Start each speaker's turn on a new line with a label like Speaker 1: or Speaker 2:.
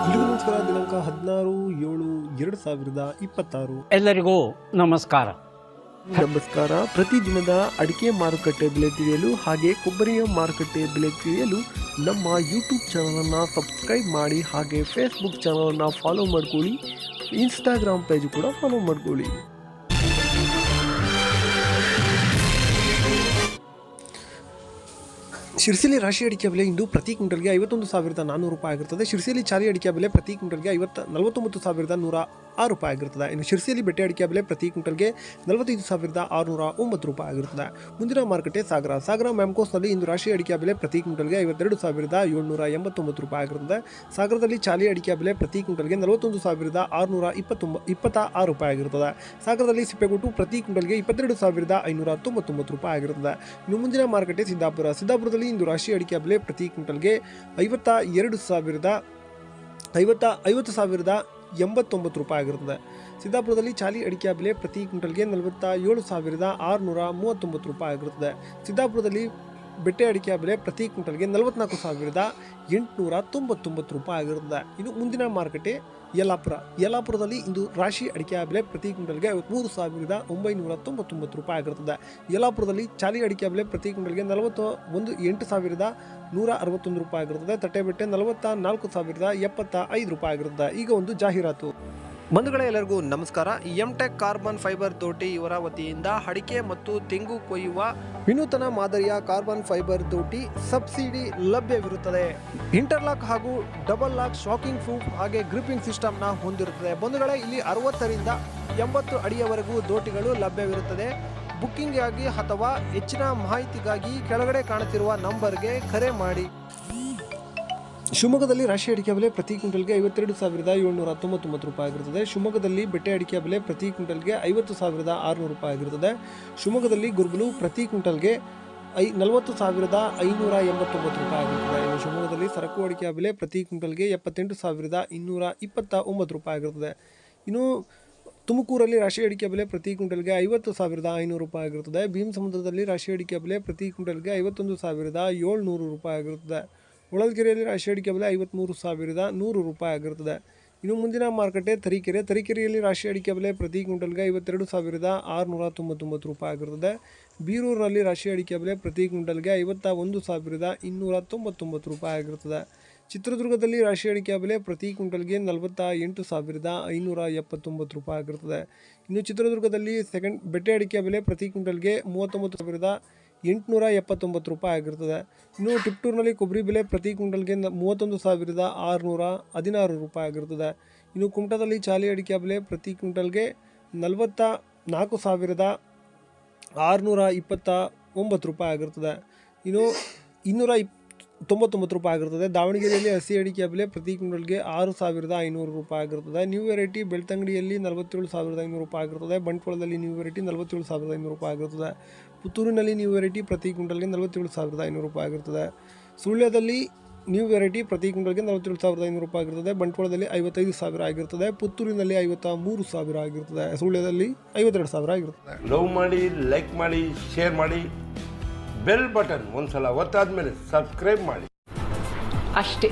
Speaker 1: ಎಲ್ರಿಗೂ ನಮಸ್ಕಾರ. ದಿನಾಂಕ 16/7/2026.
Speaker 2: ಎಲ್ಲರಿಗೂ ನಮಸ್ಕಾರ.
Speaker 1: ಪ್ರತಿದಿನದ ಅಡಿಕೆ ಮಾರುಕಟ್ಟೆ ಬೆಲೆ ತಿಳಿಯಲು ಹಾಗೆ ಕೊಬ್ಬರಿಯ ಮಾರುಕಟ್ಟೆ ಬೆಲೆ ತಿಳಿಯಲು ನಮ್ಮ ಯೂಟ್ಯೂಬ್ ಚಾನಲನ್ನು ಸಬ್ಸ್ಕ್ರೈಬ್ ಮಾಡಿ, ಹಾಗೆ ಫೇಸ್ಬುಕ್ ಚಾನಲನ್ನು ಫಾಲೋ ಮಾಡ್ಕೊಳ್ಳಿ, ಇನ್ಸ್ಟಾಗ್ರಾಮ್ ಪೇಜ್ ಕೂಡ ಫಾಲೋ ಮಾಡ್ಕೊಳ್ಳಿ. ಶಿರ್ಸಿಲಿ ರಾಶಿ ಅಡಿಕೆ ಬೆಲೆ ಇಂದು ಪ್ರತಿ ಕ್ವಿಂಟಲ್ಗೆ 51,400 ರೂಪಾಯಿ ಆಗಿರುತ್ತದೆ. ಶಿರ್ಸಿಲಿ ಚಾಲಿ ಅಡಿಕೆ ಬೆಲೆ ಪ್ರತಿ ಕ್ವಿಂಟಲ್ಗೆ 49,106 ರೂಪಾಯಿ ಆಗಿರುತ್ತದೆ. ಇನ್ನು ಶಿರ್ಸಿಲಿ ಬೆಟ್ಟೆ ಅಡಿಕೆ ಬೆಲೆ ಪ್ರತಿ ಕ್ವಿಂಟಲ್ಗೆ 45,609 ರೂಪಾಯಿ ಆಗಿರುತ್ತದೆ. ಮುಂದಿನ ಮಾರುಕಟ್ಟೆ ಸಾಗರ ಮ್ಯಾಮ್ಕೋಸ್ನಲ್ಲಿ ಇಂದು ರಾಶಿ ಅಡಿಕೆ ಬೆಲೆ ಪ್ರತಿ ಕ್ವಿಂಟಲ್ಗೆ 52,789 ರೂಪಾಯಿ ಆಗಿರುತ್ತದೆ. ಸಾಗರದಲ್ಲಿ ಚಾಲಿ ಅಡಿಕೆ ಬೆಲೆ ಪ್ರತಿ ಕ್ವಿಂಟಲ್ಗೆ 41,626 ರೂಪಾಯಿ ಆಗಿರುತ್ತದೆ. ಸಾಗರದಲ್ಲಿ ಸಿಪ್ಪೆಗೊಟ್ಟು ಪ್ರತಿ ಕ್ವಿಂಟಲ್ಗೆ 22,599 ರೂಪಾಯಿ ಆಗಿರುತ್ತದೆ. ಇನ್ನು ಮುಂದಿನ ಮಾರುಕಟ್ಟೆ ಸಿದ್ದಾಪುರದಲ್ಲಿ ಇಂದು ರಾಶಿ ಅಡಿಕೆ ಬೆಲೆ ಪ್ರತಿ ಕ್ವಿಂಟಲ್ಗೆ 50,089 ರೂಪಾಯಿ ಆಗಿರುತ್ತದೆ. ಸಿದ್ದಾಪುರದಲ್ಲಿ ಚಾಲಿ ಅಡಿಕೆ ಬೆಲೆ ಪ್ರತಿ ಕ್ವಿಂಟಲ್ಗೆ 47,639 ರೂಪಾಯಿ ಆಗಿರುತ್ತದೆ. ಸಿದ್ದಾಪುರದಲ್ಲಿ ಬೆಟ್ಟೆ ಅಡಿಕೆ ಬೆಲೆ ಪ್ರತಿ ಕ್ವಿಂಟಲ್ಗೆ 44,899 ರೂಪಾಯಿ ಆಗಿರುತ್ತದೆ. ಇನ್ನು ಮುಂದಿನ ಮಾರುಕಟ್ಟೆ ಯಲ್ಲಾಪುರದಲ್ಲಿ ಇಂದು ರಾಶಿ ಅಡಿಕೆ ಬೆಲೆ ಪ್ರತಿ ಕ್ವಿಂಟಲ್ಗೆ 53,999 ರೂಪಾಯಿ ಆಗಿರುತ್ತದೆ. ಯಲ್ಲಾಪುರದಲ್ಲಿ ಚಾಲಿ ಅಡಿಕೆ ಬೆಲೆ ಪ್ರತಿ ಕ್ವಿಂಟಲ್ಗೆ 8,161 ರೂಪಾಯಿ ಆಗಿರುತ್ತದೆ. ತಟ್ಟೆಬೆಟ್ಟೆ 44,075 ರೂಪಾಯಿ ಆಗಿರುತ್ತದೆ. ಈಗ ಒಂದು ಜಾಹೀರಾತು. ಬಂಧುಗಳೇ, ಎಲ್ಲರಿಗೂ ನಮಸ್ಕಾರ. ಎಂಟೆಕ್ ಕಾರ್ಬನ್ ಫೈಬರ್ ತೋಟಿ ಇವರ ವತಿಯಿಂದ ಅಡಿಕೆ ಮತ್ತು ತೆಂಗು ಕೊಯ್ಯುವ ವಿನೂತನ ಮಾದರಿಯ ಕಾರ್ಬನ್ ಫೈಬರ್ ತೋಟಿ ಸಬ್ಸಿಡಿ ಲಭ್ಯವಿರುತ್ತದೆ. ಇಂಟರ್ಲಾಕ್ ಹಾಗೂ ಡಬಲ್ ಲಾಕ್ ಶಾಕಿಂಗ್ ಪ್ರೂಫ್ ಹಾಗೆ ಗ್ರಿಪ್ಪಿಂಗ್ ಸಿಸ್ಟಮ್ನ ಹೊಂದಿರುತ್ತದೆ. ಬಂಧುಗಳೇ, ಇಲ್ಲಿ 60ರಿಂದ 80 ಅಡಿಯವರೆಗೂ ತೋಟಿಗಳು ಲಭ್ಯವಿರುತ್ತದೆ. ಬುಕ್ಕಿಂಗ್ ಆಗಿ ಅಥವಾ ಹೆಚ್ಚಿನ ಮಾಹಿತಿಗಾಗಿ ಕೆಳಗಡೆ ಕಾಣುತ್ತಿರುವ ನಂಬರ್ಗೆ ಕರೆ ಮಾಡಿ. ಶಿವಮೊಗ್ಗದಲ್ಲಿ ರಾಶಿ ಅಡಿಕೆ ಬೆಲೆ ಪ್ರತಿ ಕ್ವಿಂಟಲ್ಗೆ 52,799 ರೂಪಾಯಿ ಆಗಿರುತ್ತದೆ. ಶಿವಮೊಗ್ಗದಲ್ಲಿ ಬೆಟ್ಟೆ ಅಡಿಕೆ ಬೆಲೆ ಪ್ರತಿ ಕ್ವಿಂಟಲ್ಗೆ 50,600 ರೂಪಾಯಿ ಆಗಿರುತ್ತದೆ. ಶಿವಮೊಗ್ಗದಲ್ಲಿ ಗುರುಗುಲು ಪ್ರತಿ ಕ್ವಿಂಟಲ್ಗೆ 40,589 ರೂಪಾಯಿ ಆಗಿರುತ್ತದೆ. ಇನ್ನು ಶಿವಮೊಗ್ಗದಲ್ಲಿ ಸರಕು ಅಡಿಕೆ ಬೆಲೆ ಪ್ರತಿ ಕ್ವಿಂಟಲ್ಗೆ 78,229 ರೂಪಾಯಿ ಆಗಿರುತ್ತದೆ. ಇನ್ನು ತುಮಕೂರಲ್ಲಿ ರಾಶಿ ಅಡಿಕೆ ಬೆಲೆ ಪ್ರತಿ ಕ್ವಿಂಟಲ್ಗೆ 50,500 ರೂಪಾಯಿ ಆಗಿರುತ್ತದೆ. ಭೀಮಸಮುದ್ರದಲ್ಲಿ ರಾಶಿ ಅಡಿಕೆ ಬೆಲೆ ಪ್ರತಿ ಕ್ವಿಂಟಲ್ಗೆ 51,700 ರೂಪಾಯಿ ಆಗಿರುತ್ತದೆ. ಹೊಳಲ್ಕೆರೆಯಲ್ಲಿ ರಾಶಿ ಅಡಿಕೆ ಬೆಲೆ 53,100 ರೂಪಾಯಿ ಆಗಿರುತ್ತದೆ. ಇನ್ನು ಮುಂದಿನ ಮಾರುಕಟ್ಟೆ ತರೀಕೆರೆಯಲ್ಲಿ ರಾಶಿ ಅಡಿಕೆ ಬೆಲೆ ಪ್ರತಿ ಕ್ವಿಂಟಲ್ಗೆ 52,699 ರೂಪಾಯಿ ಆಗಿರುತ್ತದೆ. ಬೀರೂರಿನಲ್ಲಿ ರಾಶಿ ಅಡಿಕೆ ಬೆಲೆ ಪ್ರತಿ ಕ್ವಿಂಟಲ್ಗೆ 51,299 ರೂಪಾಯಿ ಆಗಿರುತ್ತದೆ. ಚಿತ್ರದುರ್ಗದಲ್ಲಿ ರಾಶಿ ಅಡಿಕೆ ಬೆಲೆ ಪ್ರತಿ ಕ್ವಿಂಟಲ್ಗೆ 48,579 ರೂಪಾಯಿ ಆಗಿರುತ್ತದೆ. ಇನ್ನು ಚಿತ್ರದುರ್ಗದಲ್ಲಿ ಬೆಟ್ಟೆ ಅಡಿಕೆ ಬೆಲೆ ಪ್ರತಿ ಕ್ವಿಂಟಲ್ಗೆ 39,879 ರೂಪಾಯಿ ಆಗಿರುತ್ತದೆ. ಇನ್ನು ಟಿಪ್ಟೂರಿನಲ್ಲಿ ಕೊಬ್ಬರಿ ಬೆಲೆ ಪ್ರತಿ ಕ್ವಿಂಟಲ್ಗೆ 31,616 ರೂಪಾಯಿ ಆಗಿರುತ್ತದೆ. ಇನ್ನು ಕುಮಟಾದಲ್ಲಿ ಚಾಲಿ ಅಡಿಕೆ ಬೆಲೆ ಪ್ರತಿ ಕ್ವಿಂಟಲ್ಗೆ 44,629 ರೂಪಾಯಿ ಆಗಿರುತ್ತದೆ. ಇನ್ನು 299 ರೂಪಾಯಿ ಆಗಿರುತ್ತದೆ. ದಾವಣಗೆರೆಯಲ್ಲಿ ಹಸಿ ಅಡಿಕೆ ಬೆಲೆ ಪ್ರತಿ ಕ್ವಿಂಟಲ್ಗೆ 6,500 ರೂಪಾಯಿ ಆಗಿರುತ್ತದೆ. ನ್ಯೂ ವೆರೈಟಿ ಬೆಳ್ತಂಗಡಿಯಲ್ಲಿ 47,500 ರೂಪಾಯಿ ಆಗಿರುತ್ತದೆ. ಬಂಟ್ವಾಳದಲ್ಲಿ ನ್ಯೂ ವೆರೈಟಿ 47,500 ರೂಪಾಯಿ ಆಗಿರುತ್ತದೆ. ಪುತ್ತೂರಿನಲ್ಲಿ ನ್ಯೂ ವೆರೈಟಿ ಪ್ರತಿ ಕ್ವಿಂಟಲ್ಗೆ 47,500 ರೂಪಾಯಿ ಆಗಿರುತ್ತದೆ. ಸುಳ್ಯದಲ್ಲಿ ನ್ಯೂ ವೆರೈಟಿ ಪ್ರತಿ ಕ್ವಿಂಟಲ್ಗೆ 47,500 ರೂಪಾಯಿ ಆಗಿರುತ್ತದೆ. ಬಂಟ್ವಾಳದಲ್ಲಿ 55,000 ಆಗಿರುತ್ತದೆ. ಪುತ್ತೂರಿನಲ್ಲಿ 53,000 ಆಗಿರುತ್ತದೆ. ಸುಳ್ಯದಲ್ಲಿ 52,000 ಆಗಿರುತ್ತದೆ.
Speaker 3: ಲವ್ ಮಾಡಿ, ಲೈಕ್ ಮಾಡಿ, ಶೇರ್ ಮಾಡಿ, ಬೆಲ್ ಬಟನ್ ಒಂದ್ಸಲ ಒತ್ತಾದ್ಮೇಲೆ ಸಬ್ಸ್ಕ್ರೈಬ್ ಮಾಡಿ
Speaker 4: ಅಷ್ಟೇ.